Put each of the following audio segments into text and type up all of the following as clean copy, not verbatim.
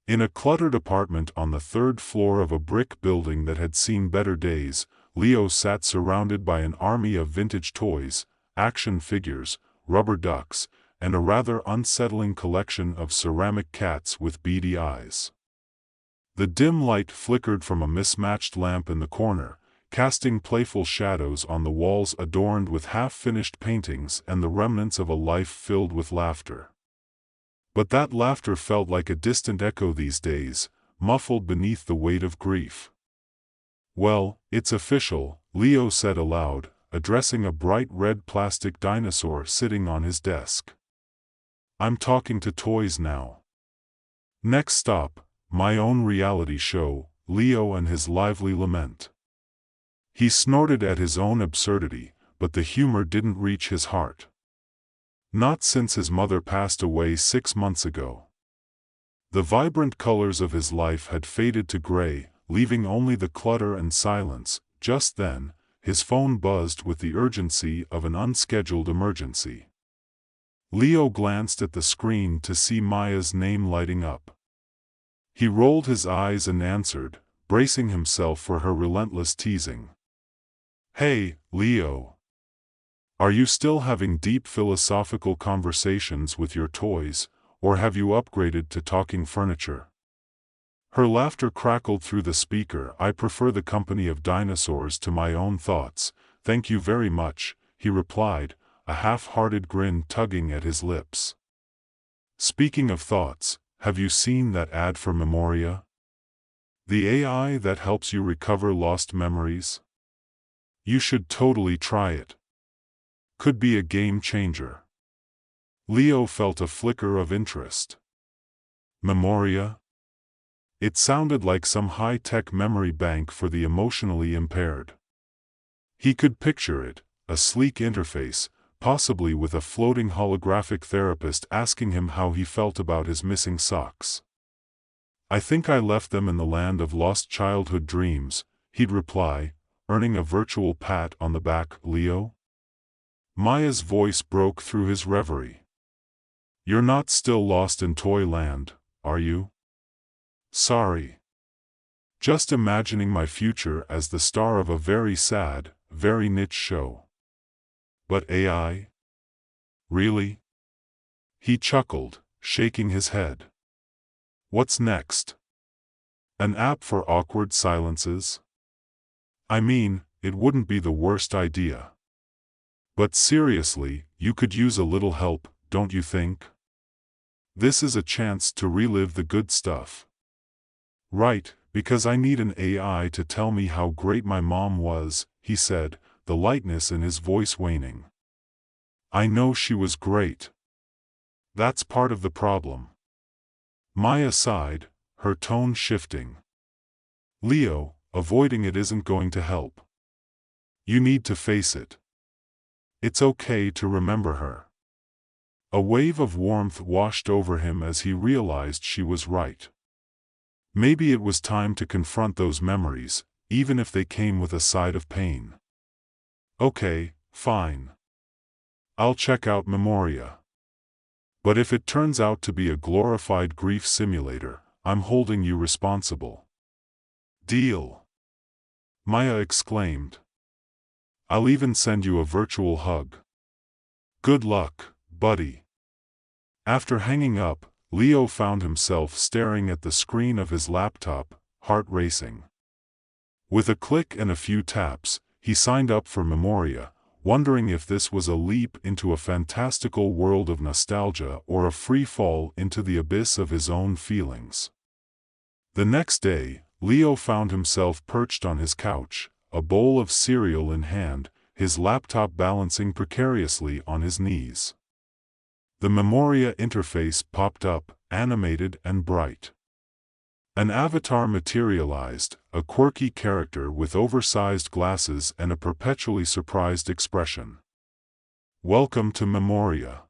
In a cluttered apartment on the third floor of a brick building that had seen better days, Leo sat surrounded by an army of vintage toys, action figures, rubber ducks, and a rather unsettling collection of ceramic cats with beady eyes. The dim light flickered from a mismatched lamp in the corner, casting playful shadows on the walls adorned with half-finished paintings and the remnants of a life filled with laughter. But that laughter felt like a distant echo these days, muffled beneath the weight of grief. "Well, it's official," Leo said aloud, addressing a bright red plastic dinosaur sitting on his desk. "I'm talking to toys now." Next stop, my own reality show, Leo and his lively lament. He snorted at his own absurdity, but the humor didn't reach his heart. Not since his mother passed away 6 months ago. The vibrant colors of his life had faded to gray, leaving only the clutter and silence. Just then, his phone buzzed with the urgency of an unscheduled emergency. Leo glanced at the screen to see Maya's name lighting up. He rolled his eyes and answered, bracing himself for her relentless teasing. "Hey, Leo. Are you still having deep philosophical conversations with your toys, or have you upgraded to talking furniture?" Her laughter crackled through the speaker. "I prefer the company of dinosaurs to my own thoughts, thank you very much," he replied, a half-hearted grin tugging at his lips. "Speaking of thoughts, have you seen that ad for Memoria? The AI that helps you recover lost memories? You should totally try it. Could be a game changer." Leo felt a flicker of interest. Memoria? It sounded like some high-tech memory bank for the emotionally impaired. He could picture it, a sleek interface, possibly with a floating holographic therapist asking him how he felt about his missing socks. "I think I left them in the land of lost childhood dreams," he'd reply, earning a virtual pat on the back. "Leo?" Maya's voice broke through his reverie. "You're not still lost in Toyland, are you?" "Sorry. Just imagining my future as the star of a very sad, very niche show." "But AI? Really?" He chuckled, shaking his head. "What's next? An app for awkward silences? I mean, it wouldn't be the worst idea. But seriously, you could use a little help, don't you think? This is a chance to relive the good stuff." "Right, because I need an AI to tell me how great my mom was," he said, the lightness in his voice waning. "I know she was great. That's part of the problem." Maya sighed, her tone shifting. "Leo, avoiding it isn't going to help. You need to face it. It's okay to remember her." A wave of warmth washed over him as he realized she was right. Maybe it was time to confront those memories, even if they came with a side of pain. "Okay, fine. I'll check out Memoria. But if it turns out to be a glorified grief simulator, I'm holding you responsible." "Deal," Maya exclaimed. "I'll even send you a virtual hug." "Good luck, buddy." After hanging up, Leo found himself staring at the screen of his laptop, heart racing. With a click and a few taps, he signed up for Memoria, wondering if this was a leap into a fantastical world of nostalgia or a free fall into the abyss of his own feelings. The next day, Leo found himself perched on his couch, a bowl of cereal in hand, his laptop balancing precariously on his knees. The Memoria interface popped up, animated and bright. An avatar materialized, a quirky character with oversized glasses and a perpetually surprised expression. "Welcome to Memoria.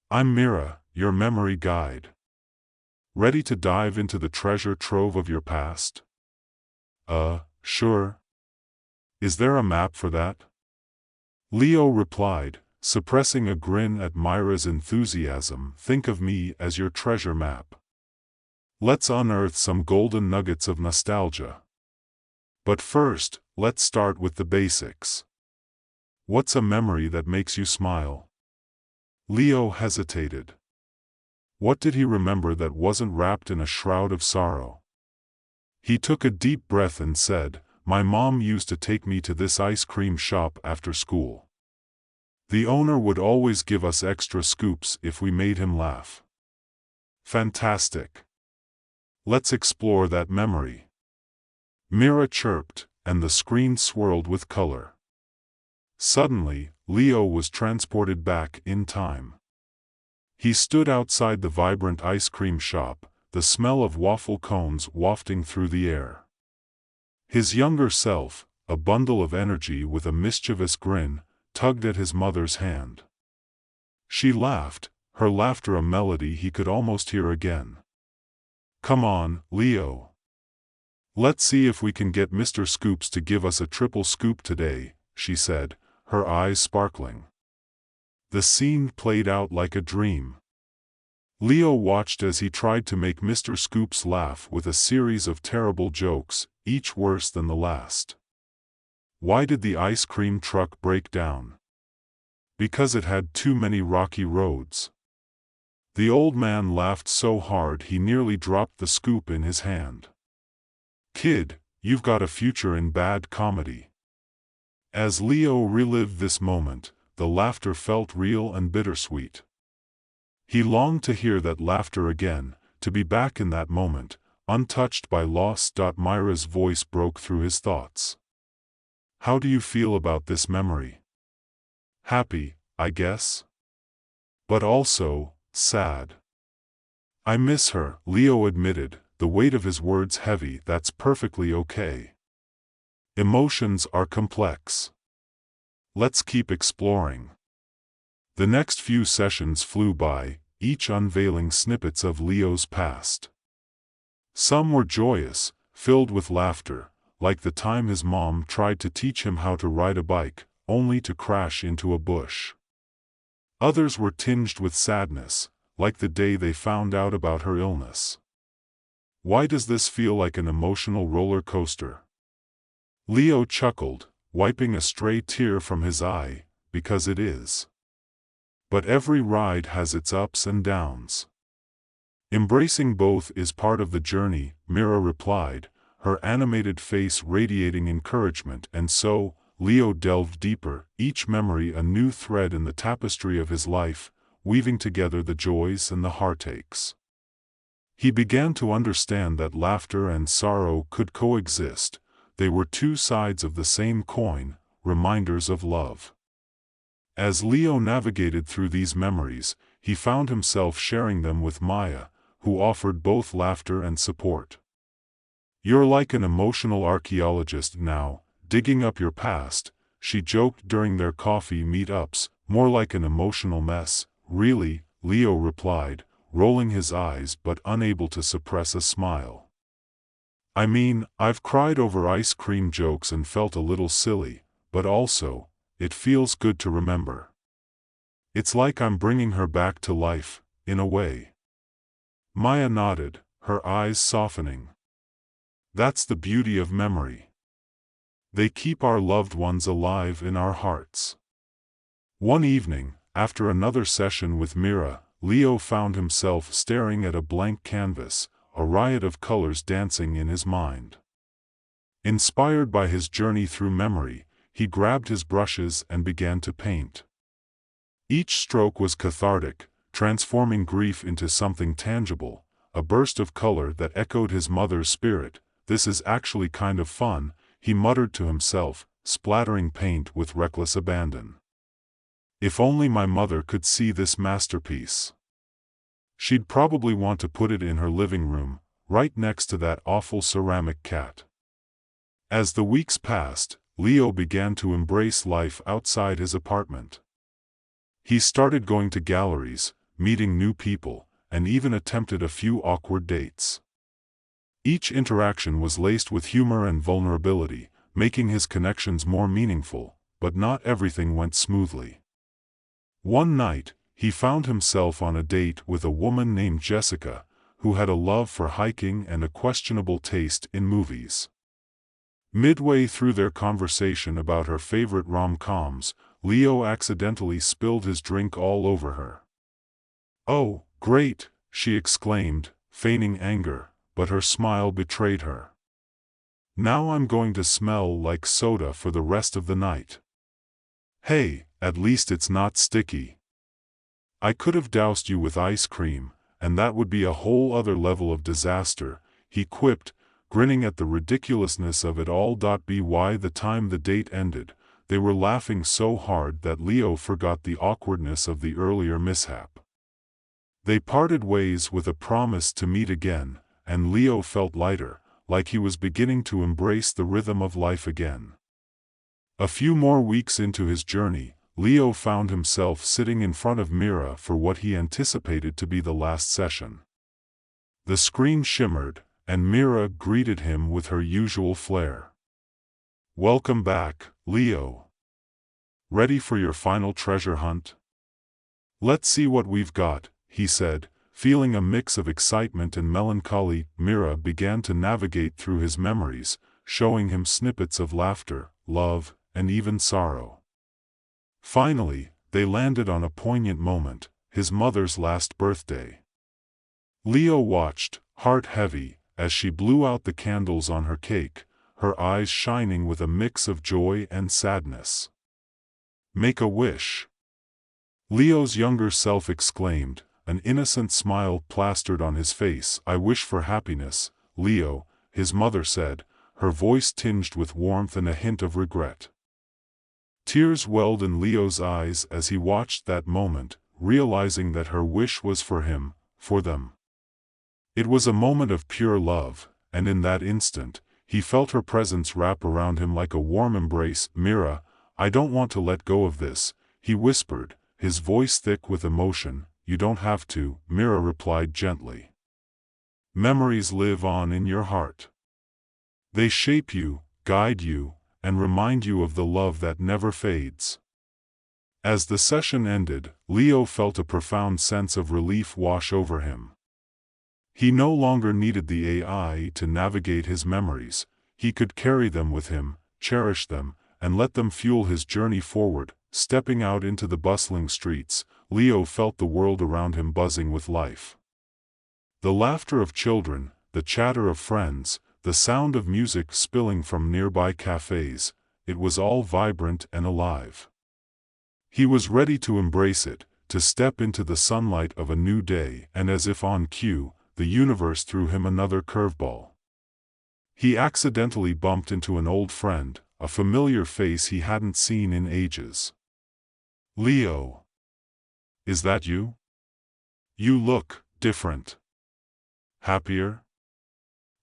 I'm Mira, your memory guide. Ready to dive into the treasure trove of your past?" Sure. Is there a map for that?" Leo replied, suppressing a grin at Myra's enthusiasm. "Think of me as your treasure map." Let's unearth some golden nuggets of nostalgia. But first, let's start with the basics. What's a memory that makes you smile? Leo hesitated. What did he remember that wasn't wrapped in a shroud of sorrow? He took a deep breath and said, "My mom used to take me to this ice cream shop after school. The owner would always give us extra scoops if we made him laugh." Fantastic. Let's explore that memory. Mira chirped, and the screen swirled with color. Suddenly, Leo was transported back in time. He stood outside the vibrant ice cream shop, the smell of waffle cones wafting through the air. His younger self, a bundle of energy with a mischievous grin, tugged at his mother's hand. She laughed, her laughter a melody he could almost hear again. "Come on, Leo. Let's see if we can get Mr. Scoops to give us a triple scoop today," she said, her eyes sparkling. The scene played out like a dream. Leo watched as he tried to make Mr. Scoops laugh with a series of terrible jokes, each worse than the last. Why did the ice cream truck break down? Because it had too many rocky roads. The old man laughed so hard he nearly dropped the scoop in his hand. "Kid, you've got a future in bad comedy." As Leo relived this moment, the laughter felt real and bittersweet. He longed to hear that laughter again, to be back in that moment, untouched by loss. Myra's voice broke through his thoughts. "How do you feel about this memory?" "Happy, I guess. But also, sad." "I miss her," Leo admitted, the weight of his words heavy. "That's perfectly okay. Emotions are complex. Let's keep exploring." The next few sessions flew by, each unveiling snippets of Leo's past. Some were joyous, filled with laughter, like the time his mom tried to teach him how to ride a bike, only to crash into a bush. Others were tinged with sadness, like the day they found out about her illness. Why does this feel like an emotional roller coaster? Leo chuckled, wiping a stray tear from his eye, because it is. But every ride has its ups and downs. Embracing both is part of the journey, Mira replied, her animated face radiating encouragement. And so, Leo delved deeper, each memory a new thread in the tapestry of his life, weaving together the joys and the heartaches. He began to understand that laughter and sorrow could coexist. They were two sides of the same coin, reminders of love. As Leo navigated through these memories, he found himself sharing them with Maya, who offered both laughter and support. "You're like an emotional archaeologist now, digging up your past," she joked during their coffee meetups. "More like an emotional mess, really," Leo replied, rolling his eyes but unable to suppress a smile. "I mean, I've cried over ice cream jokes and felt a little silly, but also, it feels good to remember. It's like I'm bringing her back to life, in a way." Maya nodded, her eyes softening. "That's the beauty of memory. They keep our loved ones alive in our hearts." One evening, after another session with Mira, Leo found himself staring at a blank canvas, a riot of colors dancing in his mind. Inspired by his journey through memory, he grabbed his brushes and began to paint. Each stroke was cathartic, transforming grief into something tangible, a burst of color that echoed his mother's spirit. "This is actually kind of fun," he muttered to himself, splattering paint with reckless abandon. "If only my mother could see this masterpiece. She'd probably want to put it in her living room, right next to that awful ceramic cat." As the weeks passed, Leo began to embrace life outside his apartment. He started going to galleries, meeting new people, and even attempted a few awkward dates. Each interaction was laced with humor and vulnerability, making his connections more meaningful, but not everything went smoothly. One night, he found himself on a date with a woman named Jessica, who had a love for hiking and a questionable taste in movies. Midway through their conversation about her favorite rom-coms, Leo accidentally spilled his drink all over her. "Oh, great!" she exclaimed, feigning anger, but her smile betrayed her. "Now I'm going to smell like soda for the rest of the night." "Hey, at least it's not sticky. I could have doused you with ice cream, and that would be a whole other level of disaster," he quipped, grinning at the ridiculousness of it all. By the time the date ended, they were laughing so hard that Leo forgot the awkwardness of the earlier mishap. They parted ways with a promise to meet again, and Leo felt lighter, like he was beginning to embrace the rhythm of life again. A few more weeks into his journey, Leo found himself sitting in front of Mira for what he anticipated to be the last session. The screen shimmered, and Mira greeted him with her usual flair. "Welcome back, Leo. Ready for your final treasure hunt? Let's see what we've got," he said, feeling a mix of excitement and melancholy. Mira began to navigate through his memories, showing him snippets of laughter, love, and even sorrow. Finally, they landed on a poignant moment, his mother's last birthday. Leo watched, heart heavy, as she blew out the candles on her cake, her eyes shining with a mix of joy and sadness. "Make a wish," Leo's younger self exclaimed, an innocent smile plastered on his face. "I wish for happiness, Leo," his mother said, her voice tinged with warmth and a hint of regret. Tears welled in Leo's eyes as he watched that moment, realizing that her wish was for him, for them. It was a moment of pure love, and in that instant, he felt her presence wrap around him like a warm embrace. "Mira, I don't want to let go of this," he whispered, his voice thick with emotion. "You don't have to," Mira replied gently. "Memories live on in your heart. They shape you, guide you, and remind you of the love that never fades." As the session ended, Leo felt a profound sense of relief wash over him. He no longer needed the AI to navigate his memories. He could carry them with him, cherish them, and let them fuel his journey forward. Stepping out into the bustling streets, Leo felt the world around him buzzing with life. The laughter of children, the chatter of friends, the sound of music spilling from nearby cafes, it was all vibrant and alive. He was ready to embrace it, to step into the sunlight of a new day, and as if on cue, the universe threw him another curveball. He accidentally bumped into an old friend, a familiar face he hadn't seen in ages. "Leo. Is that you? You look different. Happier?"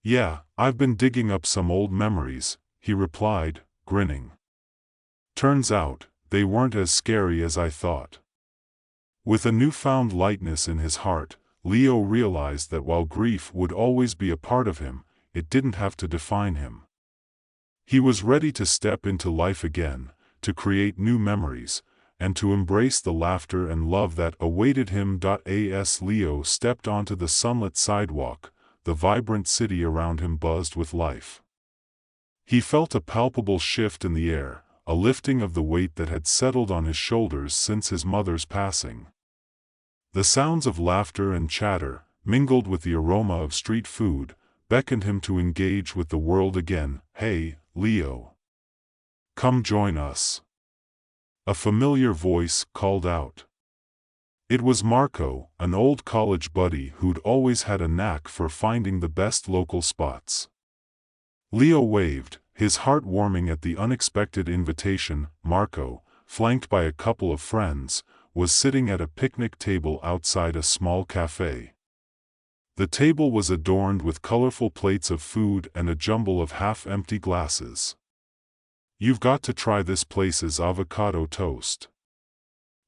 "Yeah, I've been digging up some old memories," he replied, grinning. "Turns out, they weren't as scary as I thought." With a newfound lightness in his heart, Leo realized that while grief would always be a part of him, it didn't have to define him. He was ready to step into life again, to create new memories, and to embrace the laughter and love that awaited him. As Leo stepped onto the sunlit sidewalk, the vibrant city around him buzzed with life. He felt a palpable shift in the air, a lifting of the weight that had settled on his shoulders since his mother's passing. The sounds of laughter and chatter, mingled with the aroma of street food, beckoned him to engage with the world again. "Hey, Leo. Come join us." A familiar voice called out. It was Marco, an old college buddy who'd always had a knack for finding the best local spots. Leo waved, his heart warming at the unexpected invitation. Marco, flanked by a couple of friends, was sitting at a picnic table outside a small cafe. The table was adorned with colorful plates of food and a jumble of half-empty glasses. "You've got to try this place's avocado toast.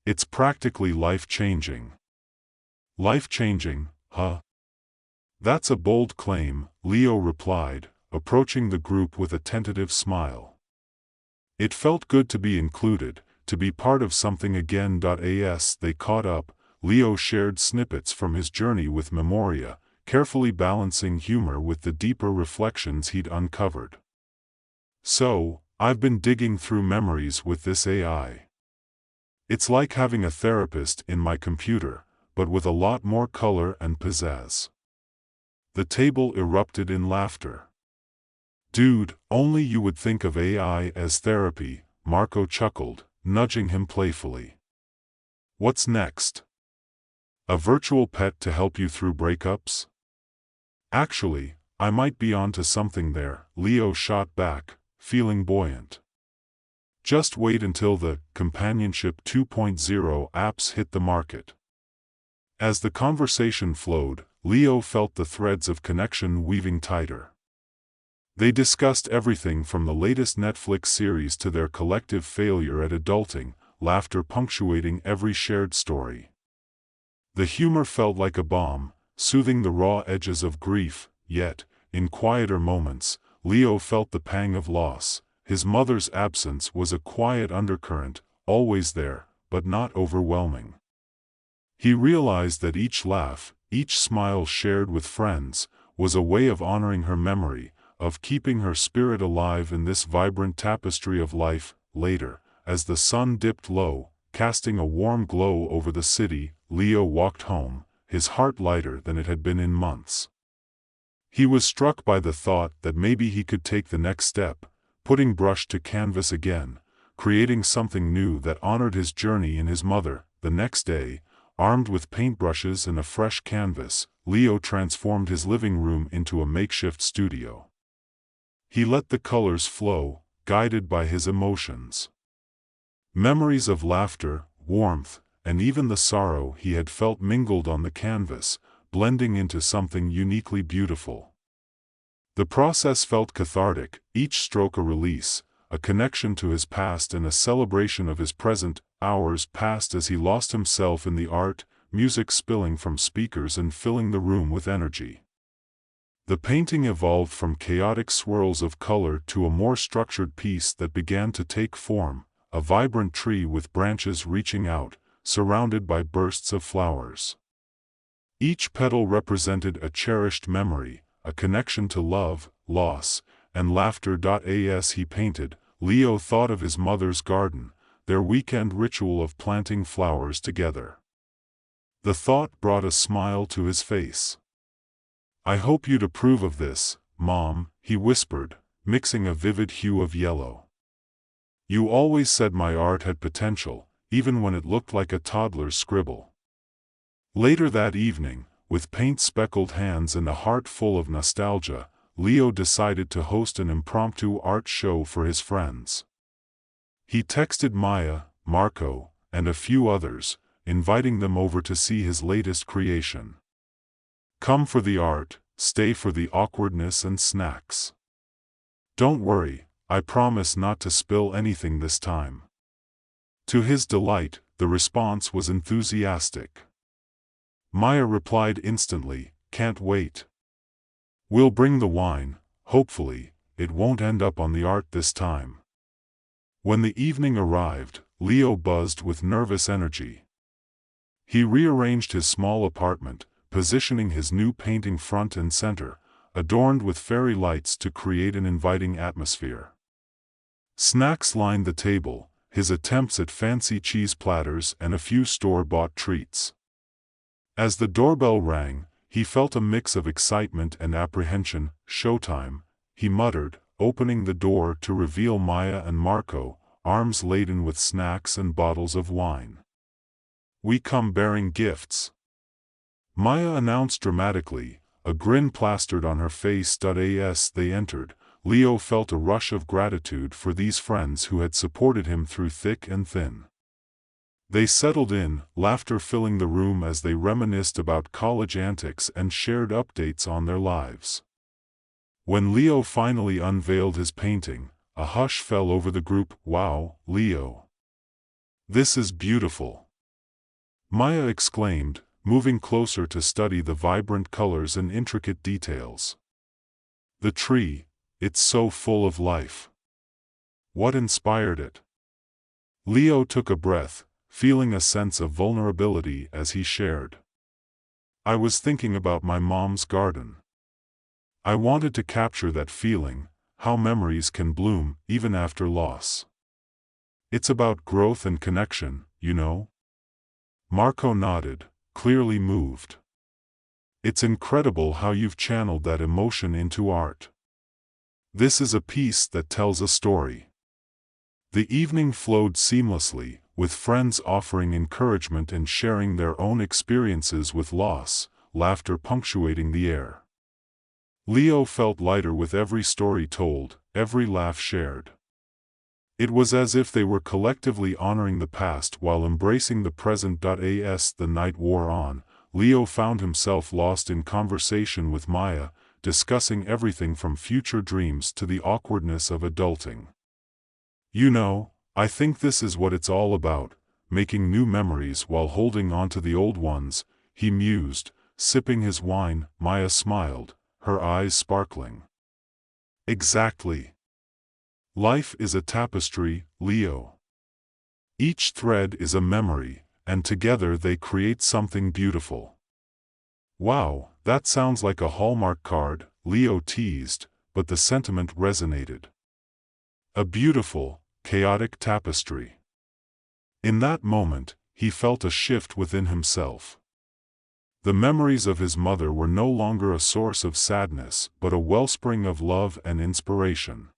It's practically life-changing." "Life-changing, huh?" "That's a bold claim," Leo replied, approaching the group with a tentative smile. It felt good to be included, to be part of something again. As they caught up, Leo shared snippets from his journey with Memoria, carefully balancing humor with the deeper reflections he'd uncovered. "So, I've been digging through memories with this AI. It's like having a therapist in my computer, but with a lot more color and pizzazz." The table erupted in laughter. "Dude, only you would think of AI as therapy," Marco chuckled, nudging him playfully. "What's next? A virtual pet to help you through breakups?" "Actually, I might be onto something there," Leo shot back, feeling buoyant. "Just wait until the Companionship 2.0 apps hit the market." As the conversation flowed, Leo felt the threads of connection weaving tighter. They discussed everything from the latest Netflix series to their collective failure at adulting, laughter punctuating every shared story. The humor felt like a balm, soothing the raw edges of grief, yet, in quieter moments, Leo felt the pang of loss. His mother's absence was a quiet undercurrent, always there, but not overwhelming. He realized that each laugh, each smile shared with friends, was a way of honoring her memory, of keeping her spirit alive in this vibrant tapestry of life. Later, as the sun dipped low, casting a warm glow over the city, Leo walked home, his heart lighter than it had been in months. He was struck by the thought that maybe he could take the next step, putting brush to canvas again, creating something new that honored his journey in his mother. The next day, armed with paintbrushes and a fresh canvas, Leo transformed his living room into a makeshift studio. He let the colors flow, guided by his emotions. Memories of laughter, warmth, and even the sorrow he had felt mingled on the canvas, blending into something uniquely beautiful. The process felt cathartic, each stroke a release, a connection to his past and a celebration of his present. Hours passed as he lost himself in the art, music spilling from speakers and filling the room with energy. The painting evolved from chaotic swirls of color to a more structured piece that began to take form, a vibrant tree with branches reaching out, surrounded by bursts of flowers. Each petal represented a cherished memory, a connection to love, loss, and laughter. As he painted, Leo thought of his mother's garden, their weekend ritual of planting flowers together. The thought brought a smile to his face. "I hope you'd approve of this, Mom," he whispered, mixing a vivid hue of yellow. "You always said my art had potential, even when it looked like a toddler's scribble." Later that evening, with paint-speckled hands and a heart full of nostalgia, Leo decided to host an impromptu art show for his friends. He texted Maya, Marco, and a few others, inviting them over to see his latest creation. "Come for the art, stay for the awkwardness and snacks. Don't worry, I promise not to spill anything this time." To his delight, the response was enthusiastic. Maya replied instantly, "Can't wait. We'll bring the wine, hopefully, it won't end up on the art this time." When the evening arrived, Leo buzzed with nervous energy. He rearranged his small apartment, positioning his new painting front and center, adorned with fairy lights to create an inviting atmosphere. Snacks lined the table, his attempts at fancy cheese platters and a few store-bought treats. As the doorbell rang, he felt a mix of excitement and apprehension. "Showtime," he muttered, opening the door to reveal Maya and Marco, arms laden with snacks and bottles of wine. "We come bearing gifts," Maya announced dramatically, a grin plastered on her face. As they entered, Leo felt a rush of gratitude for these friends who had supported him through thick and thin. They settled in, laughter filling the room as they reminisced about college antics and shared updates on their lives. When Leo finally unveiled his painting, a hush fell over the group. "Wow, Leo. This is beautiful," Maya exclaimed, moving closer to study the vibrant colors and intricate details. "The tree, it's so full of life. What inspired it?" Leo took a breath, feeling a sense of vulnerability as he shared. I was thinking about my mom's garden. I wanted to capture that feeling, how memories can bloom even after loss. It's about growth and connection, you know? Marco nodded, clearly moved. It's incredible how you've channeled that emotion into art. This is a piece that tells a story. The evening flowed seamlessly, with friends offering encouragement and sharing their own experiences with loss, laughter punctuating the air. Leo felt lighter with every story told, every laugh shared. It was as if they were collectively honoring the past while embracing the present. As the night wore on, Leo found himself lost in conversation with Maya, discussing everything from future dreams to the awkwardness of adulting. You know, I think this is what it's all about, making new memories while holding on to the old ones, he mused, sipping his wine. Maya smiled, her eyes sparkling. Exactly. Life is a tapestry, Leo. Each thread is a memory, and together they create something beautiful. Wow, that sounds like a Hallmark card, Leo teased, but the sentiment resonated. A beautiful, chaotic tapestry. In that moment, he felt a shift within himself. The memories of his mother were no longer a source of sadness but a wellspring of love and inspiration.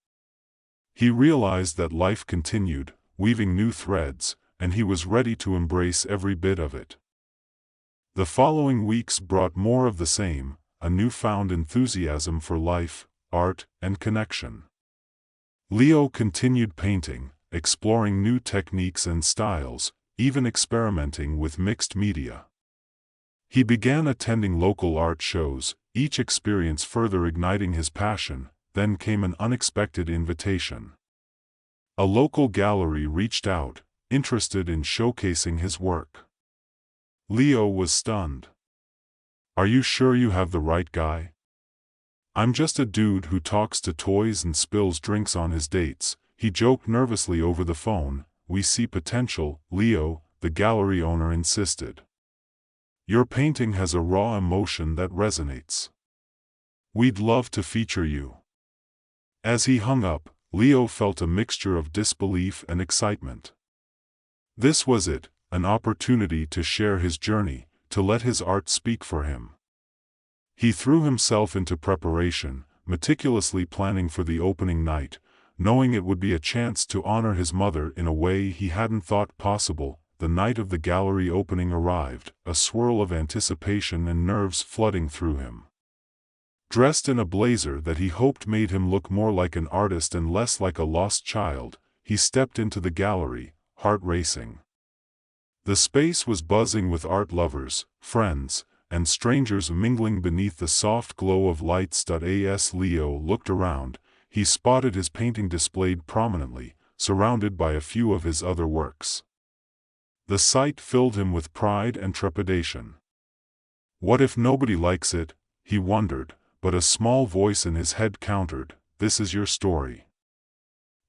He realized that life continued, weaving new threads, and he was ready to embrace every bit of it. The following weeks brought more of the same, a newfound enthusiasm for life, art, and connection. Leo continued painting, exploring new techniques and styles, even experimenting with mixed media. He began attending local art shows, each experience further igniting his passion. Then came an unexpected invitation. A local gallery reached out, interested in showcasing his work. Leo was stunned. "Are you sure you have the right guy? I'm just a dude who talks to toys and spills drinks on his dates," he joked nervously over the phone. "We see potential, Leo," the gallery owner insisted. "Your painting has a raw emotion that resonates. We'd love to feature you." As he hung up, Leo felt a mixture of disbelief and excitement. This was it, an opportunity to share his journey, to let his art speak for him. He threw himself into preparation, meticulously planning for the opening night, knowing it would be a chance to honor his mother in a way he hadn't thought possible. The night of the gallery opening arrived, a swirl of anticipation and nerves flooding through him. Dressed in a blazer that he hoped made him look more like an artist and less like a lost child, he stepped into the gallery, heart racing. The space was buzzing with art lovers, friends, and strangers mingling beneath the soft glow of lights. As Leo looked around, he spotted his painting displayed prominently, surrounded by a few of his other works. The sight filled him with pride and trepidation. What if nobody likes it, he wondered, but a small voice in his head countered, "This is your story.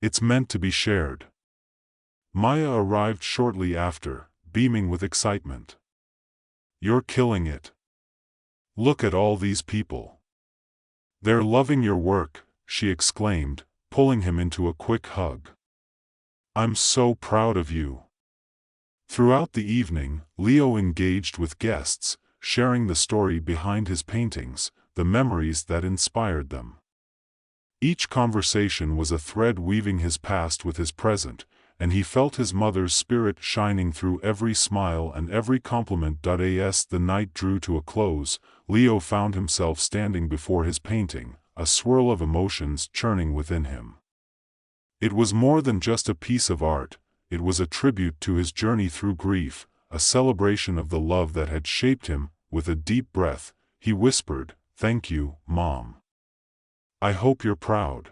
It's meant to be shared." Maya arrived shortly after, beaming with excitement. "You're killing it. Look at all these people. They're loving your work," she exclaimed, pulling him into a quick hug. "I'm so proud of you." Throughout the evening, Leo engaged with guests, sharing the story behind his paintings, the memories that inspired them. Each conversation was a thread weaving his past with his present, and he felt his mother's spirit shining through every smile and every compliment. As the night drew to a close, Leo found himself standing before his painting, a swirl of emotions churning within him. It was more than just a piece of art, it was a tribute to his journey through grief, a celebration of the love that had shaped him. With a deep breath, he whispered, "Thank you, Mom. I hope you're proud."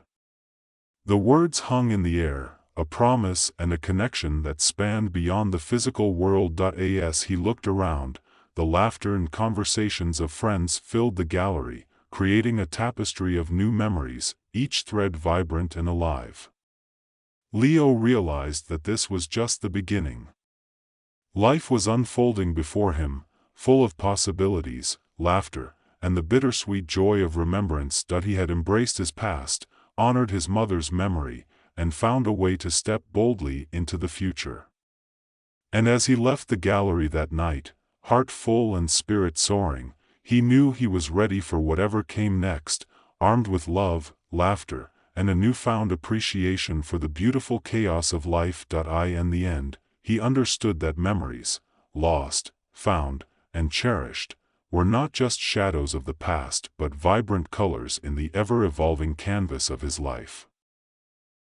The words hung in the air, a promise and a connection that spanned beyond the physical world. As he looked around, the laughter and conversations of friends filled the gallery, creating a tapestry of new memories, each thread vibrant and alive. Leo realized that this was just the beginning. Life was unfolding before him, full of possibilities, laughter, and the bittersweet joy of remembrance that he had embraced his past, honored his mother's memory, and found a way to step boldly into the future. And as he left the gallery that night, heart full and spirit soaring, he knew he was ready for whatever came next, armed with love, laughter, and a newfound appreciation for the beautiful chaos of life. In the end, he understood that memories, lost, found, and cherished, were not just shadows of the past but vibrant colors in the ever-evolving canvas of his life.